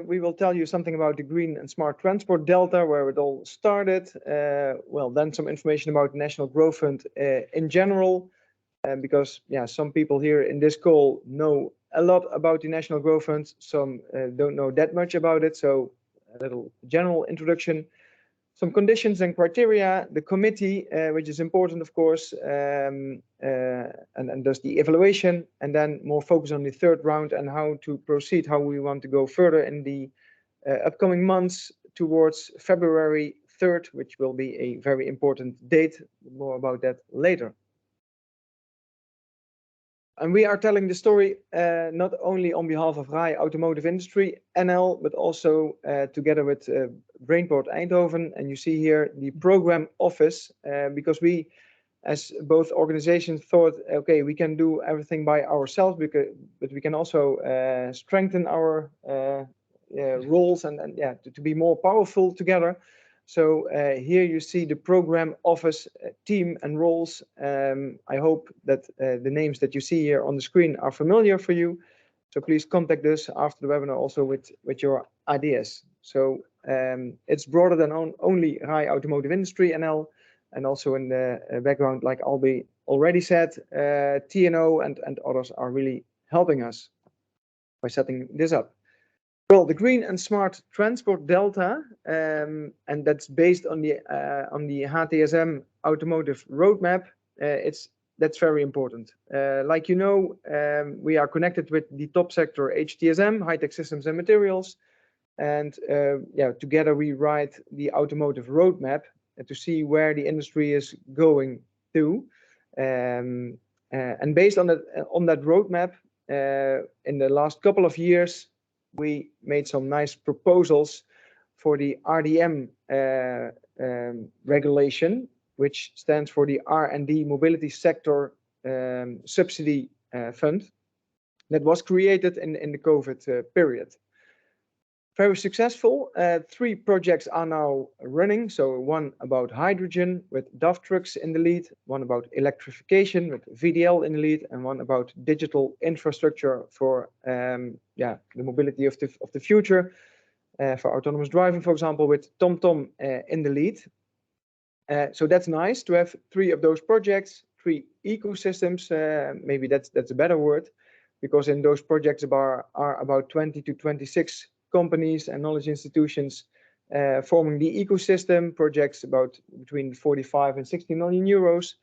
we will tell you something about the Green and Smart Transport Delta, where it all started. Well, then some information about the National Growth Fund in general, because yeah, some people here in this call know a lot about the National Growth Fund, some don't know that much about it, so a little general introduction. Some conditions and criteria, the committee, which is important, of course, and does the evaluation, and then more focus on the third round and how to proceed, how we want to go further in the upcoming months towards February 3rd, which will be a very important date. More about that later. And we are telling the story not only on behalf of RAI Automotive Industry NL, but also together with Brainport Eindhoven. And you see here the program office, because we, as both organizations, thought, okay, we can do everything by ourselves, but we can also strengthen our roles and yeah, to be more powerful together. So here you see the program office team and roles. I hope that the names that you see here on the screen are familiar for you. So please contact us after the webinar also with your ideas. So it's broader than only RAI Automotive Industry NL, and also in the background, like Albi already said, TNO and others are really helping us by setting this up. Well, the Green and Smart Transport Delta, and that's based on the HTSM automotive roadmap. That's very important. Like you know, we are connected with the top sector HTSM, high-tech systems and materials, and yeah, together we write the automotive roadmap to see where the industry is going to, and based on that roadmap, in the last couple of years, we made some nice proposals for the RDM regulation, which stands for the R&D Mobility Sector Subsidy Fund, that was created in the COVID period. Very successful. 3 projects are now running. So one about hydrogen with DAF trucks in the lead, one about electrification with VDL in the lead, and one about digital infrastructure for yeah, the mobility of the future, for autonomous driving, for example, with TomTom in the lead. So that's nice to have 3 of those projects, 3 ecosystems. Maybe that's a better word, because in those projects are about 20 to 26 companies and knowledge institutions forming the ecosystem. Projects about between 45 and 60 million euros.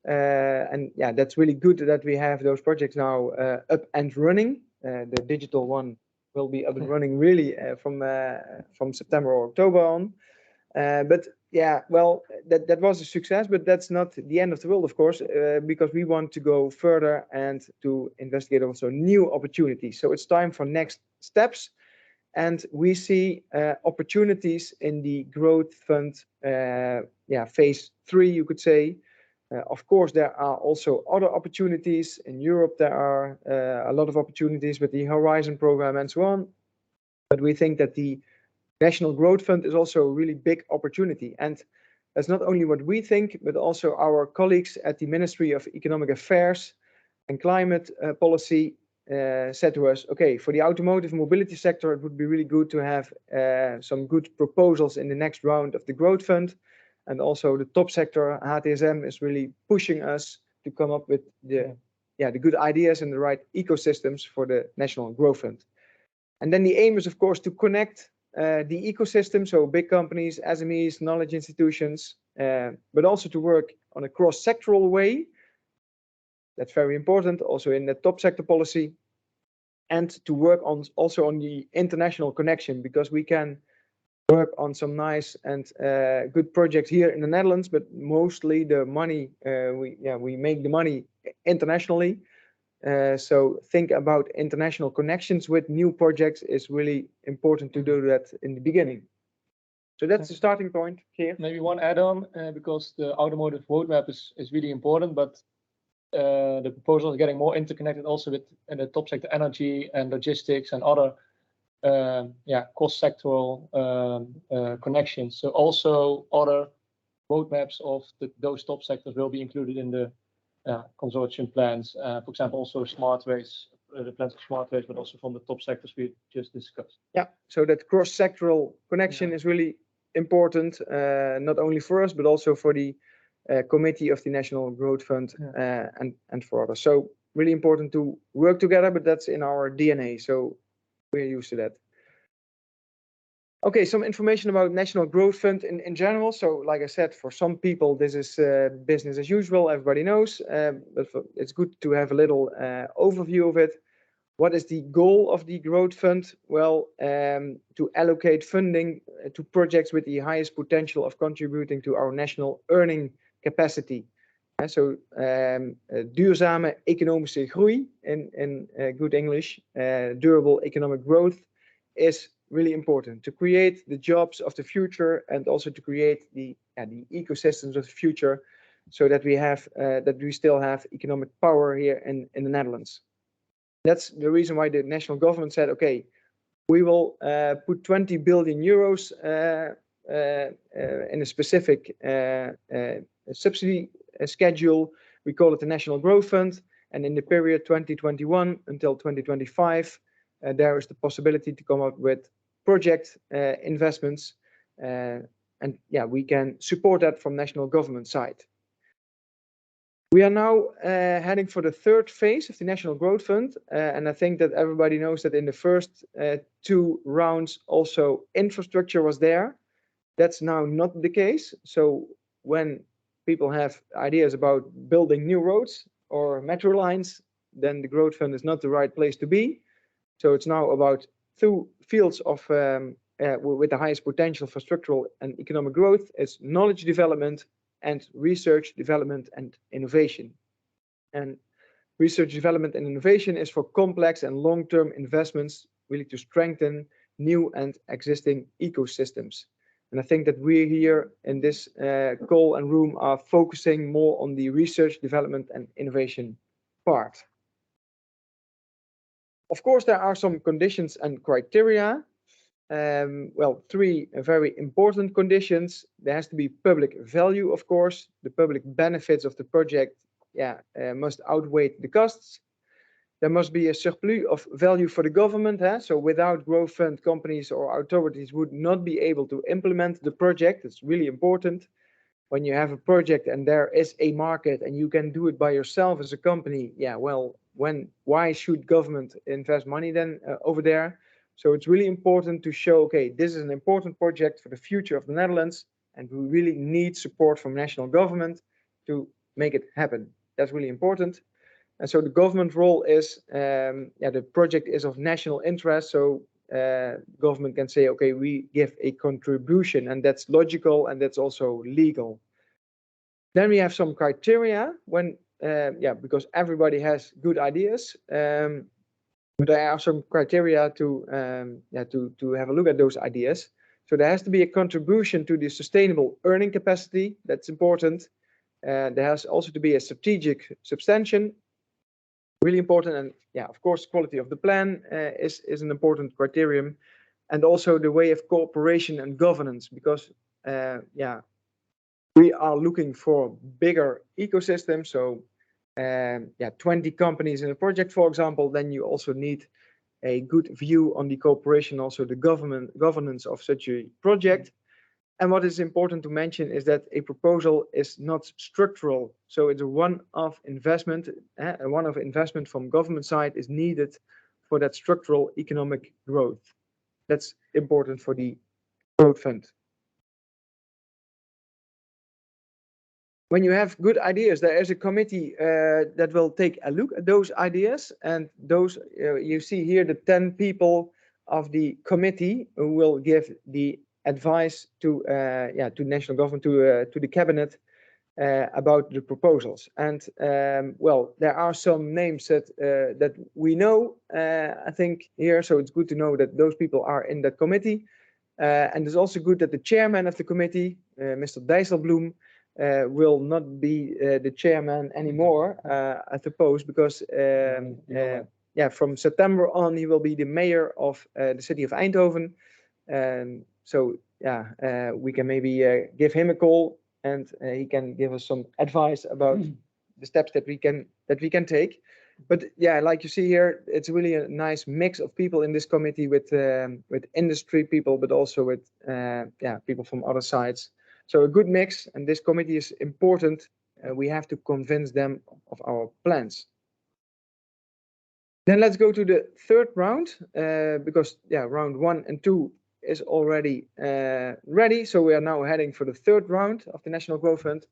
And yeah, that's really good that we have those projects now up and running. The digital one will be up and running really from September or October on. But yeah, well, that was a success, but that's not the end of the world, of course, because we want to go further and to investigate also new opportunities. So it's time for next steps. And we see opportunities in the growth fund, yeah, phase 3, you could say. Of course, there are also other opportunities. In Europe, there are a lot of opportunities with the Horizon program and so on. But we think that the National Growth Fund is also a really big opportunity. And that's not only what we think, but also our colleagues at the Ministry of Economic Affairs and Climate Policy said to us, okay, for the automotive mobility sector, it would be really good to have some good proposals in the next round of the Growth Fund. And also the top sector, HTSM, is really pushing us to come up with the good ideas and the right ecosystems for the National Growth Fund. And then the aim is, of course, to connect the ecosystem, so big companies, SMEs, knowledge institutions, but also to work on a cross-sectoral way. That's very important, also in the top sector policy, and to work on also on the international connection, because we can work on some nice and good projects here in the Netherlands, but mostly the money we make the money internationally. So think about international connections with new projects is really important to do that in the beginning. So that's the starting point here. Maybe one add-on, because the automotive roadmap is really important, but the proposal is getting more interconnected also with the top sector energy and logistics and other cross-sectoral connections. So also other roadmaps of those top sectors will be included in the consortium plans. For example, also smart waste the plans of smart waste, but also from the top sectors we just discussed. Yeah, so that cross-sectoral connection is really important, not only for us, but also for the committee of the National Growth Fund and for others. So really important to work together, but that's in our DNA, so we're used to that. Okay, some information about National Growth Fund in general. So like I said, for some people, this is business as usual, everybody knows, but it's good to have a little overview of it. What is the goal of the Growth Fund? Well, to allocate funding to projects with the highest potential of contributing to our national earning capacity. So duurzame economische groei in good English, durable economic growth is really important to create the jobs of the future and also to create the ecosystems of the future, so that we still have economic power here in the Netherlands. That's the reason why the national government said, okay, we will put 20 billion euros in a specific subsidy schedule. We call it the National Growth Fund, and in the period 2021 until 2025, there is the possibility to come up with project investments, and yeah, we can support that from national government side. We are now heading for the third phase of the National Growth Fund, and I think that everybody knows that in the first two rounds also infrastructure was there. That's now not the case. So when people have ideas about building new roads or metro lines, then the Growth Fund is not the right place to be. So it's now about two fields of with the highest potential for structural and economic growth. It's knowledge development and research, development and innovation. And research, development and innovation is for complex and long-term investments, really to strengthen new and existing ecosystems. And I think that we here in this call and room are focusing more on the research, development and innovation part. Of course, there are some conditions and criteria. Well, three very important conditions. There has to be public value, of course. The public benefits of the project must outweigh the costs. There must be a surplus of value for the government. So without Growth Fund, companies or authorities would not be able to implement the project. It's really important. When you have a project and there is a market and you can do it by yourself as a company, well, why should government invest money then over there? So it's really important to show, okay, this is an important project for the future of the Netherlands, and we really need support from national government to make it happen. That's really important. And so the government role is, the project is of national interest. So government can say, okay, we give a contribution, and that's logical and that's also legal. Then we have some criteria when, because everybody has good ideas. But there are some criteria to have a look at those ideas. So there has to be a contribution to the sustainable earning capacity. That's important. There has also to be a strategic substantiation. Really important. And of course, quality of the plan is an important criterion. And also the way of cooperation and governance, because we are looking for bigger ecosystems. So 20 companies in a project, for example, then you also need a good view on the cooperation, also the governance of such a project. And what is important to mention is that a proposal is not structural. So it's a one-off investment. A one-off investment from government side is needed for that structural economic growth. That's important for the Growth Fund. When you have good ideas, there is a committee that will take a look at those ideas, and those you see here the 10 people of the committee who will give the advice to national government, to the cabinet about the proposals. And well, there are some names that we know, I think here, so it's good to know that those people are in that committee. And it's also good that the chairman of the committee, Mr. Dijsselbloem, will not be the chairman anymore, I suppose, because from September on he will be the mayor of the city of Eindhoven. So we can maybe give him a call, and he can give us some advice about the steps that we can take. But yeah, like you see here, it's really a nice mix of people in this committee with industry people, but also with yeah, people from other sides. So a good mix, and this committee is important. We have to convince them of our plans. Then let's go to the third round, because yeah, round 1 and 2 is already ready. So we are now heading for the third round of the National Growth Fund.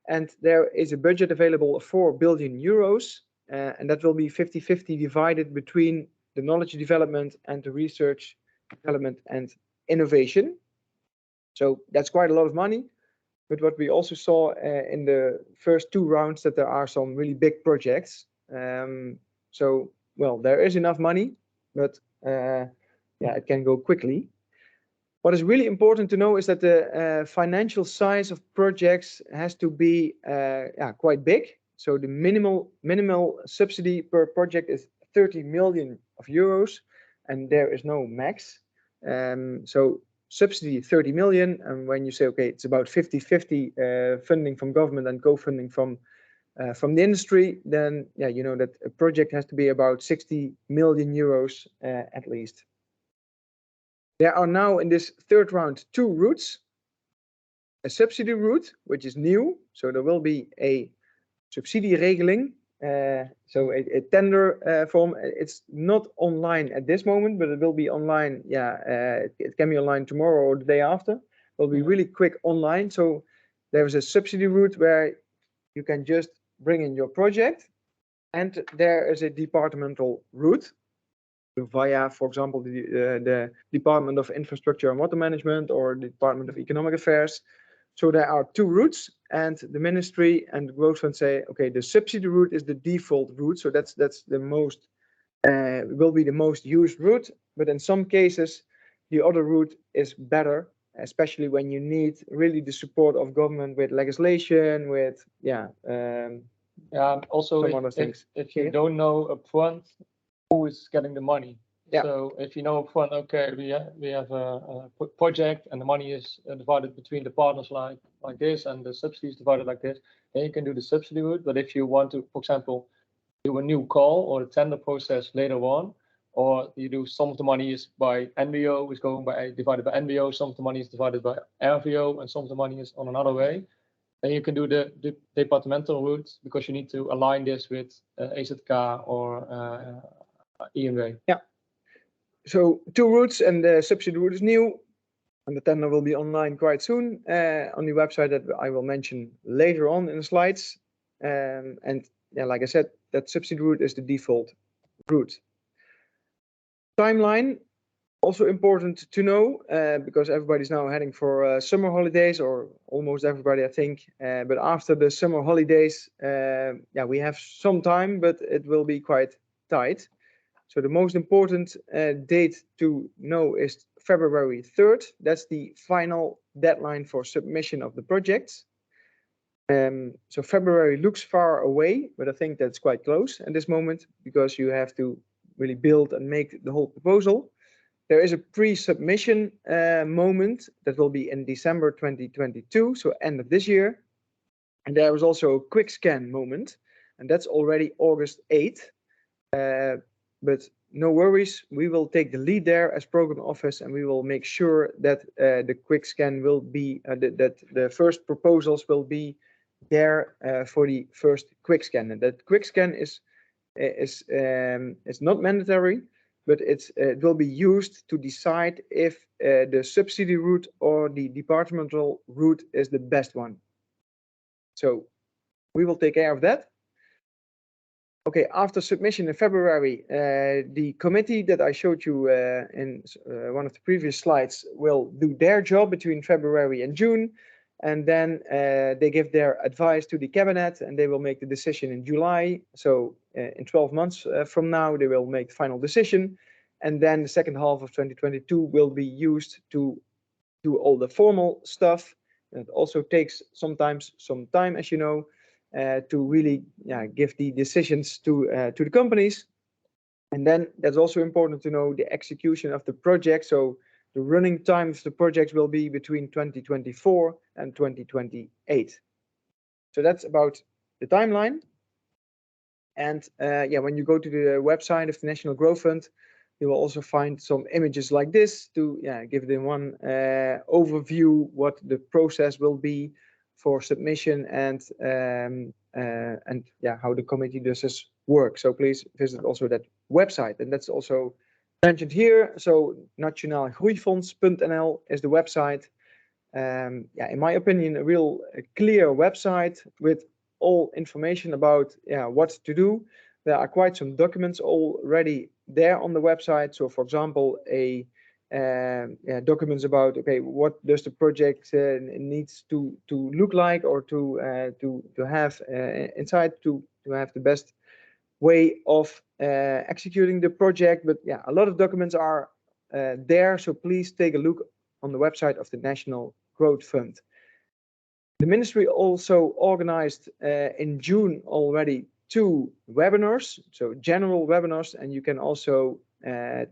And there is a budget available of 4 billion euros, and that will be 50-50 divided between the knowledge development and the research, development and innovation. So that's quite a lot of money. But what we also saw in the first 2 rounds, that there are some really big projects. So, well, there is enough money, but yeah, it can go quickly. What is really important to know is that the financial size of projects has to be yeah, quite big. So the minimal subsidy per project is 30 million euros, and there is no max. So subsidy 30 million, and when you say, okay, it's about 50-50 funding from government and co-funding from the industry, then yeah, you know that a project has to be about 60 million euros at least. There are now in this third round 2 routes. A subsidy route, which is new, so there will be a subsidieregeling, so a tender form. It's not online at this moment, but it will be online. Yeah, it can be online tomorrow or the day after. It will be really quick online. So there is a subsidy route where you can just bring in your project, and there is a departmental route via, for example, the Department of Infrastructure and Water Management or the Department of Economic Affairs. So there are 2 routes, and the ministry and the growth fund say, okay, the subsidy route is the default route. So that's the most will be the most used route. But in some cases, the other route is better, especially when you need really the support of government with legislation, with yeah. Yeah. Also, some other things. If you don't know upfront who is getting the money. Yeah. So if you know upfront, okay, we have a project and the money is divided between the partners like this, and the subsidy is divided like this, then you can do the subsidy route. But if you want to, for example, do a new call or a tender process later on, or you do some of the money is by NBO, is going by divided by NBO, some of the money is divided by RVO, and some of the money is on another way. Then you can do the departmental route, because you need to align this with AZK or EMW. Yeah. So 2 routes, and the subsidy route is new, and the tender will be online quite soon on the website that I will mention later on in the slides. And yeah, like I said, that subsidy route is the default route. Timeline, also important to know, because everybody's now heading for summer holidays, or almost everybody, I think. But after the summer holidays, yeah, we have some time, but it will be quite tight. So the most important date to know is February 3rd. That's the final deadline for submission of the projects. So February looks far away, but I think that's quite close at this moment, because you have to really build and make the whole proposal. There is a pre-submission moment that will be in December 2022, so end of this year. And there was also a quick scan moment, and that's already August 8th. But no worries, we will take the lead there as program office, and we will make sure that the quick scan will be, that the first proposals will be there for the first quick scan. And that quick scan is not mandatory, but it will be used to decide if the subsidy route or the departmental route is the best one. So we will take care of that. Okay, after submission in February, the committee that I showed you in one of the previous slides will do their job between February and June. And then they give their advice to the cabinet, and they will make the decision in July. So in 12 months from now, they will make the final decision. And then the second half of 2022 will be used to do all the formal stuff. And it also takes sometimes some time, as you know, to really give the decisions to the companies. And then that's also important to know the execution of the project. So the running time of the projects will be between 2024 and 2028. So that's about the timeline. And yeah, when you go to the website of the National Growth Fund, you will also find some images like this to give them one overview what the process will be for submission and yeah, how the committee does this work. So please visit also that website, and that's also mentioned here. So nationaalgroeifonds.nl is the website. Yeah, in my opinion, a real clear website with all information about what to do. There are quite some documents already there on the website. So, for example, documents about what does the project needs to look like or to have inside to have the best way of executing the project. But yeah, a lot of documents are there. So please take a look on the website of the National Growth Fund. The ministry also organized in June already 2 webinars, so general webinars, and you can also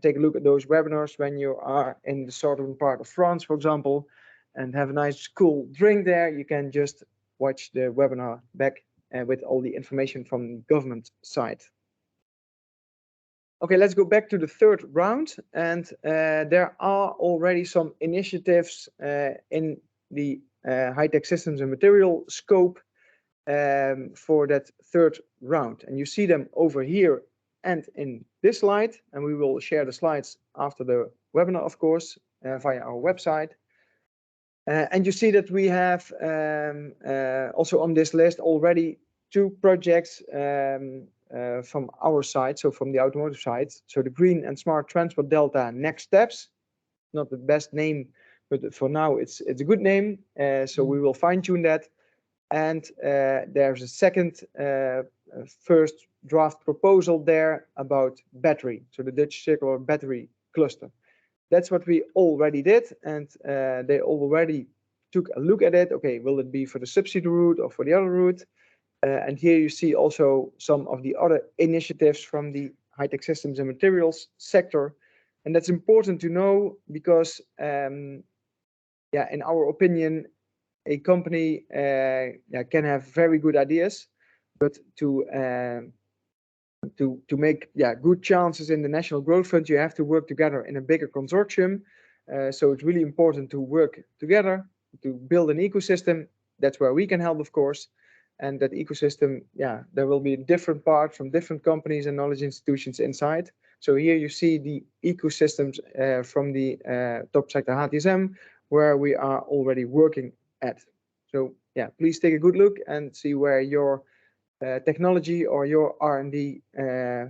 take a look at those webinars when you are in the southern part of France, for example, and have a nice cool drink there. You can just watch the webinar back with all the information from the government side. Okay, let's go back to the 3rd round, and there are already some initiatives in the high-tech systems and material scope for that 3rd round, and you see them over here and in this slide, and we will share the slides after the webinar, of course, via our website. And you see that we have also on this list already 2 projects from our side, so from the automotive side. So the Green and Smart Transport Delta Next Steps, not the best name, but for now it's a good name. So we will fine tune that. And there's a second first draft proposal there about battery, so the Dutch circular battery cluster. That's what we already did, and they already took a look at it. Okay, will it be for the subsidy route or for the other route? And here you see also some of the other initiatives from the high-tech systems and materials sector. And that's important to know because, yeah, in our opinion, a company can have very good ideas, but to make good chances in the National Growth Fund, you have to work together in a bigger consortium. So it's really important to work together to build an ecosystem. That's where we can help, of course. And that ecosystem, there will be different parts from different companies and knowledge institutions inside. So here you see the ecosystems from the top sector HTSM, where we are already working at. So yeah, please take a good look and see where your technology or your R&D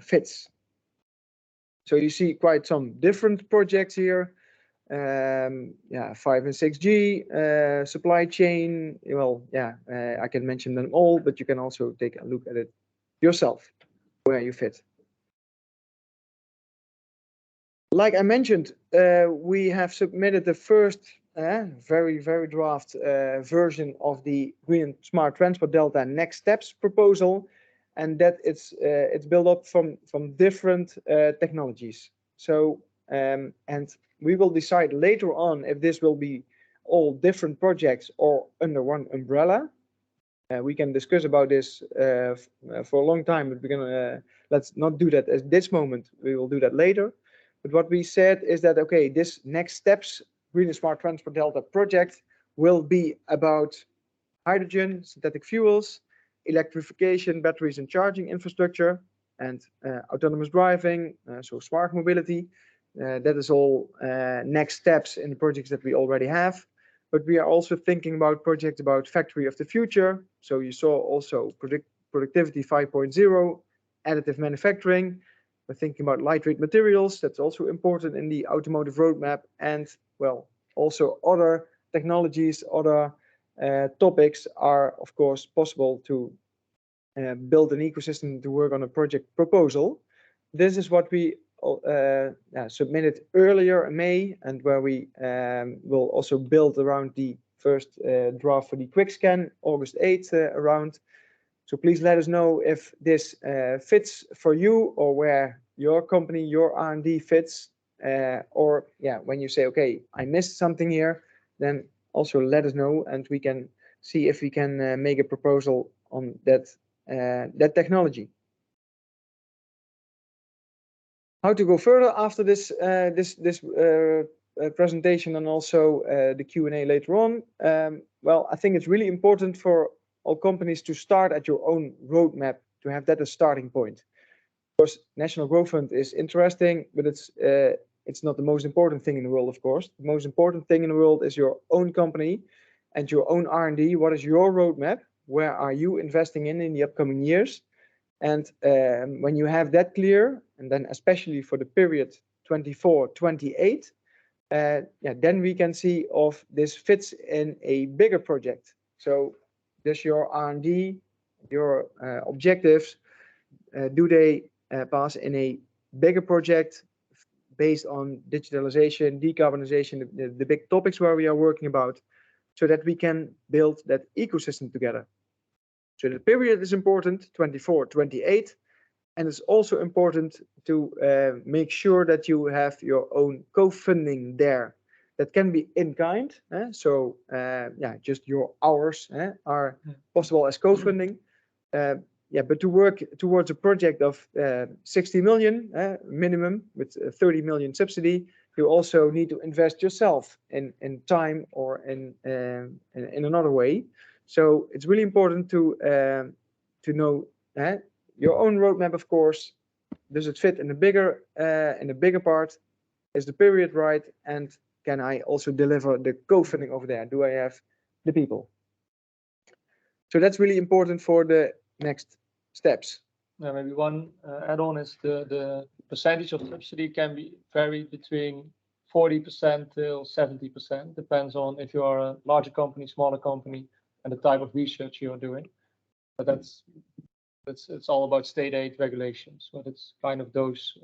fits. So you see quite some different projects here. 5 and 6G, supply chain. Well, I can mention them all, but you can also take a look at it yourself, where you fit. Like I mentioned, we have submitted the first very draft version of the Green and Smart Transport Delta Next Steps proposal, and that it's built up from different technologies. So and we will decide later on if this will be all different projects or under one umbrella. We can discuss about this for a long time, but we're gonna let's not do that at this moment. We will do that later. But what we said is that, okay, this Next Steps Green and Smart Transport Delta project will be about hydrogen, synthetic fuels, electrification, batteries and charging infrastructure, and autonomous driving, so smart mobility. That is all next steps in the projects that we already have. But we are also thinking about projects about factory of the future. So you saw also productivity 5.0, additive manufacturing. We're thinking about lightweight materials. That's also important in the automotive roadmap. And well, also other technologies, other topics are, of course, possible to build an ecosystem to work on a project proposal. This is what we submitted earlier in May, and where we will also build around the first draft for the quick scan, August 8th around. So please let us know if this fits for you, or where your company, your R&D fits, or when you say, okay, I missed something here, then also let us know, and we can see if we can make a proposal on that that technology. how to go further after this presentation and also the Q&A later on. Well, I think it's really important for all companies to start at your own roadmap, to have that as starting point. Of course, National Growth Fund is interesting, but it's not the most important thing in the world, of course. The most important thing in the world is your own company and your own R&D. What is your roadmap? Where are you investing in the upcoming years? And when you have that clear, and then especially for the period 24-28, then we can see if this fits in a bigger project. So does your R&D, your objectives, do they pass in a bigger project based on digitalization, decarbonization, the big topics where we are working about, so that we can build that ecosystem together. So the period is important, 24-28, and it's also important to make sure that you have your own co-funding there. That can be in kind, so just your hours are possible as co-funding. But to work towards a project of 60 million minimum with 30 million subsidy, you also need to invest yourself in time or in another way. So it's really important to know your own roadmap, of course. Does it fit in the bigger part? Is the period right? And can I also deliver the co-funding over there? Do I have the people? So that's really important for the next steps. Yeah, maybe one add-on is the percentage of subsidy can be varied between 40% till 70%. Depends on if you are a larger company, smaller company, and the type of research you're doing. But it's all about state aid regulations. But it's kind of those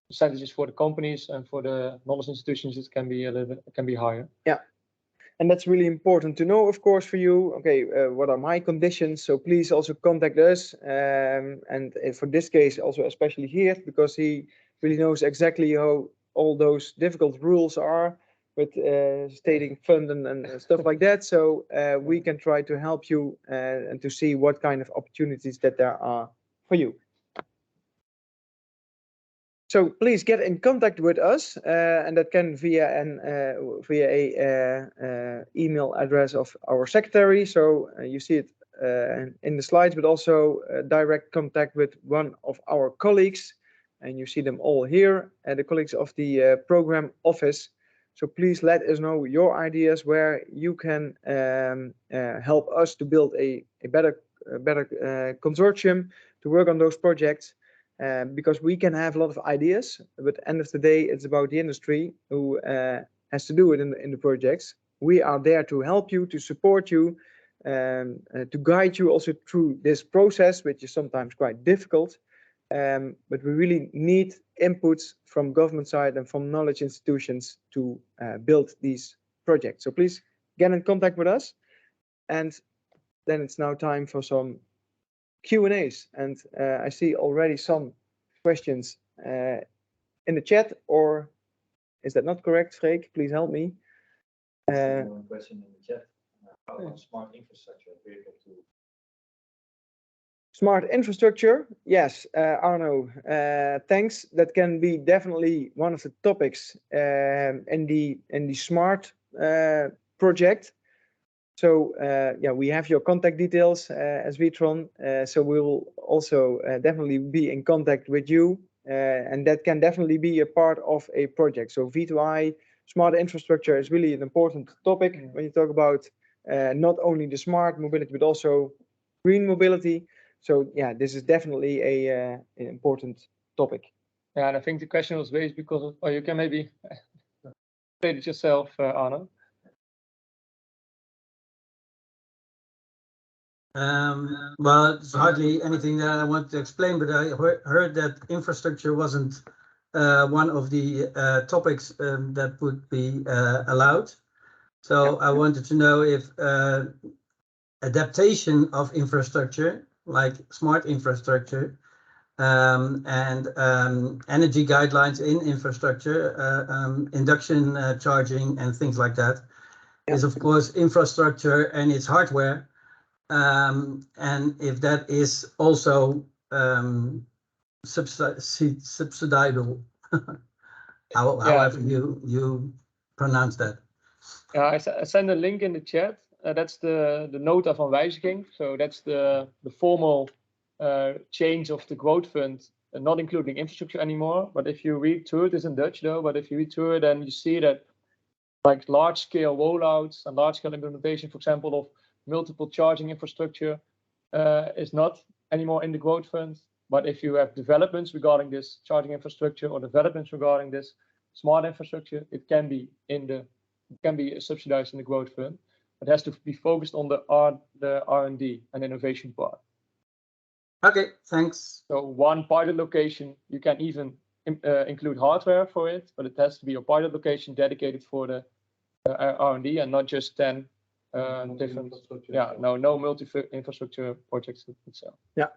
percentages for the companies, and for the knowledge institutions it can be a little bit, it can be higher. Yeah. And that's really important to know, of course, for you. Okay, what are my conditions? So please also contact us. And for this case, also especially here, because he really knows exactly how all those difficult rules are with stating fund and stuff like that. So we can try to help you and to see what kind of opportunities that there are for you. So please get in contact with us, and that can via a email address of our secretary. So you see it in the slides, but also direct contact with one of our colleagues, and you see them all here, the colleagues of the program office. So please let us know your ideas, where you can help us to build a better consortium to work on those projects. Because we can have a lot of ideas, but at the end of the day, it's about the industry who has to do it in the projects. We are there to help you, to support you, to guide you also through this process, which is sometimes quite difficult. But we really need inputs from government side and from knowledge institutions to build these projects. So please get in contact with us. And then it's now time for some Q&As, and I see already some questions in the chat, or is that not correct, Freek? Please help me. One question in the chat. How about smart infrastructure vehicle to? Smart infrastructure, yes, Arno, thanks. That can be definitely one of the topics in the smart project. So we have your contact details as Vitron, so we will also definitely be in contact with you, and that can definitely be a part of a project. So V2I, smart infrastructure is really an important topic when you talk about not only the smart mobility, but also green mobility. So yeah, this is definitely an important topic. Yeah, and I think the question was raised because of, or you can maybe say it yourself, Arno. Well, it's hardly anything that I want to explain, but I heard that infrastructure wasn't one of the topics that would be allowed. So I wanted to know if adaptation of infrastructure, like smart infrastructure, and energy guidelines in infrastructure, induction charging and things like that, is of course infrastructure and its hardware. And if that is also subsidizable. However you pronounce that. Yeah, I send a link in the chat. That's the nota van wijziging. So that's the formal change of the growth fund, not including infrastructure anymore. But if you read through it, it's in Dutch though. But if you read through it, then you see that like large-scale rollouts and large-scale implementation, for example, of multiple charging infrastructure, is not anymore in the growth fund. But if you have developments regarding this charging infrastructure or developments regarding this smart infrastructure, it can be subsidized in the growth fund. It has to be focused on the R&D and innovation part. Okay, thanks. So one pilot location, you can even include hardware for it, but it has to be a pilot location dedicated for the R&D and not just 10 different. Yeah, no multi-infrastructure projects itself. Yeah.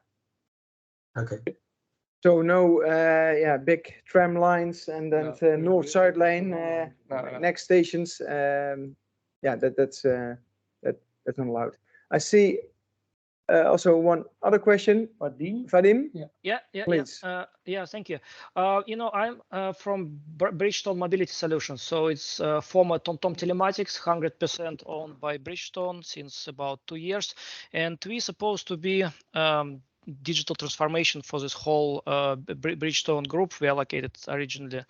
Okay. So no, big tram lines and then the north-south lane, next stations. That's not allowed. I see also one other question. Vadim? Yeah. Please. Thank you. I'm from Bridgestone Mobility Solutions. So it's former TomTom Telematics, 100% owned by Bridgestone since about 2 years. And we're supposed to be digital transformation for this whole Bridgestone group. We are located originally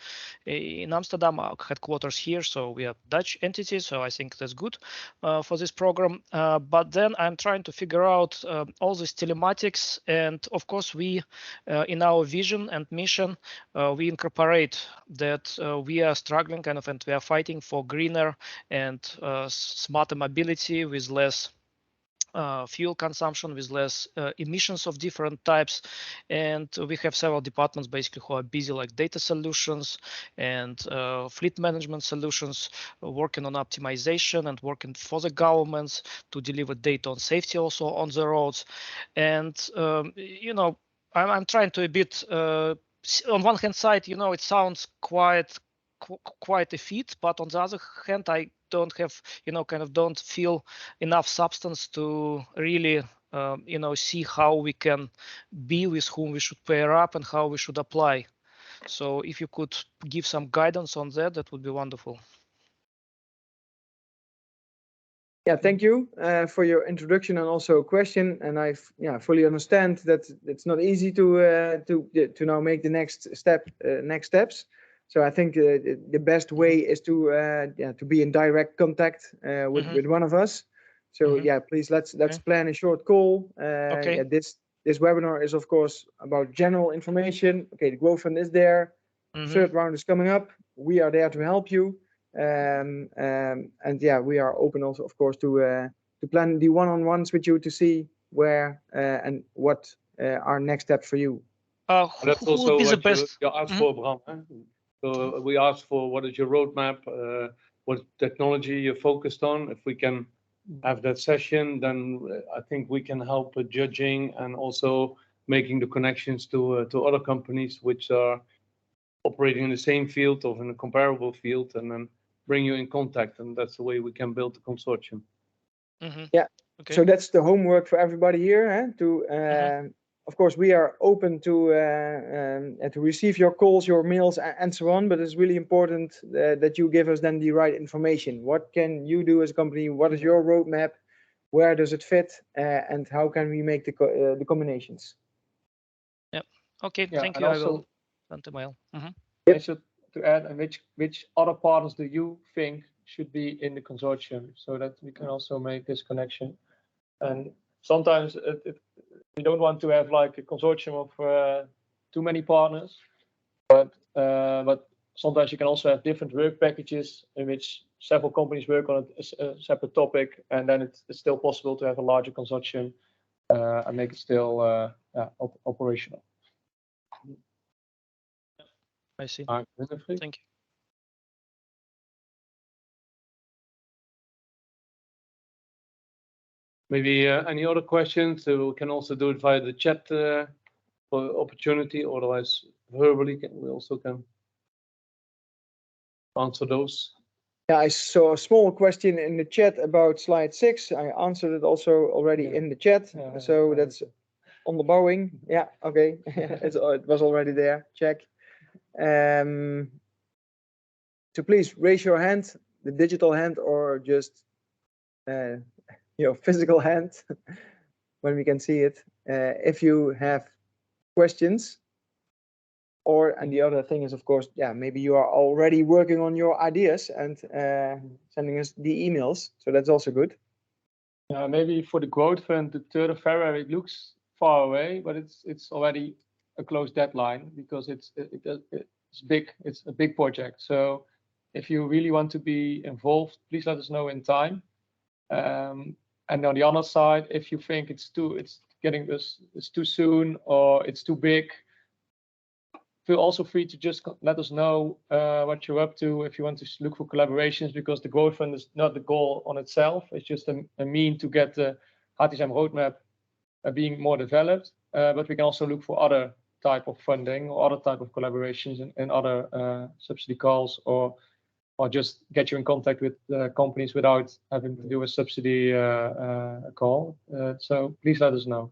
in Amsterdam, our headquarters here, so we are Dutch entity, so I think that's good for this program. But then I'm trying to figure out all this telematics, and of course we, in our vision and mission, we incorporate that we are struggling and we are fighting for greener and smarter mobility with less fuel consumption, with less emissions of different types. And we have several departments basically who are busy, like data solutions and fleet management solutions, working on optimization and working for the governments to deliver data on safety also on the roads. And I'm trying to a bit on one hand side, it sounds quite a feat, but on the other hand, I don't have, don't feel enough substance to really, see how we can be, with whom we should pair up and how we should apply. So if you could give some guidance on that, that would be wonderful. Yeah, thank you for your introduction and also question. And I fully understand that it's not easy to now make the next steps. So I think the best way is to be in direct contact with one of us. So please let's plan a short call. Okay. This webinar is of course about general information. Okay, the growth fund is there. Third round is coming up. We are there to help you. And we are open also, of course, to plan the one-on-ones with you to see where and what are next steps for you. That's also what you asked for, Bram. So we asked for what is your roadmap, what technology you're focused on. If we can have that session, then I think we can help with judging and also making the connections to other companies which are operating in the same field or in a comparable field, and then bring you in contact. And that's the way we can build the consortium. Yeah. Okay. So that's the homework for everybody here. Of course, we are open to receive your calls, your mails, and so on. But it's really important that you give us then the right information. What can you do as a company? What is your roadmap? Where does it fit? And how can we make the combinations? Yeah. Okay. Yeah, thank you. also, I will send a mail. To add, and which other partners do you think should be in the consortium, so that we can also make this connection? And sometimes we don't want to have like a consortium of too many partners, but sometimes you can also have different work packages in which several companies work on a separate topic, and then it's still possible to have a larger consortium and make it still operational. I see. Thank you. Maybe any other questions? We can also do it via the chat for opportunity. Otherwise, verbally, we also can answer those. Yeah, I saw a small question in the chat about slide 6. I answered it also already in the chat. So that's on the borrowing. Yeah, okay. It was already there. Check. So please raise your hand, the digital hand, or just your physical hand when we can see it. If you have questions, and the other thing is, of course, yeah, maybe you are already working on your ideas and sending us the emails. So that's also good. Maybe for the growth fund, the 3rd of February, it looks far away, but it's already a close deadline because it's big. It's a big project. So if you really want to be involved, please let us know in time. And on the other side, if you think it's too soon or it's too big, feel also free to just let us know what you're up to if you want to look for collaborations, because the growth fund is not the goal on itself. It's just a mean to get the HTSM roadmap being more developed. But we can also look for other type of funding or other type of collaborations and other subsidy calls, or just get you in contact with companies without having to do a subsidy call. So please let us know.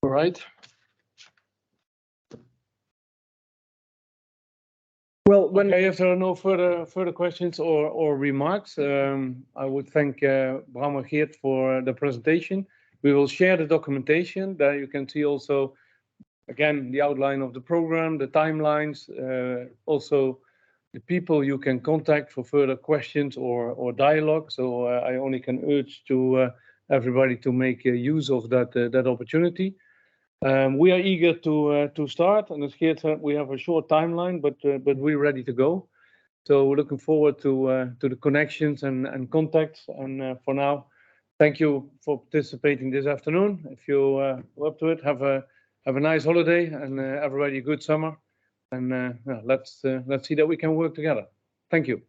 All right. Well, okay, if there are no further questions or remarks, I would thank Bram and Geert for the presentation. We will share the documentation. There you can see also, again, the outline of the program, the timelines, also the people you can contact for further questions or dialogue. So I only can urge to everybody to make use of that opportunity. We are eager to start, and as Geert said, we have a short timeline, but we're ready to go. So we're looking forward to the connections and contacts. And for now, thank you for participating this afternoon. If you're up to it, have a nice holiday, and everybody a good summer. And let's see that we can work together. Thank you.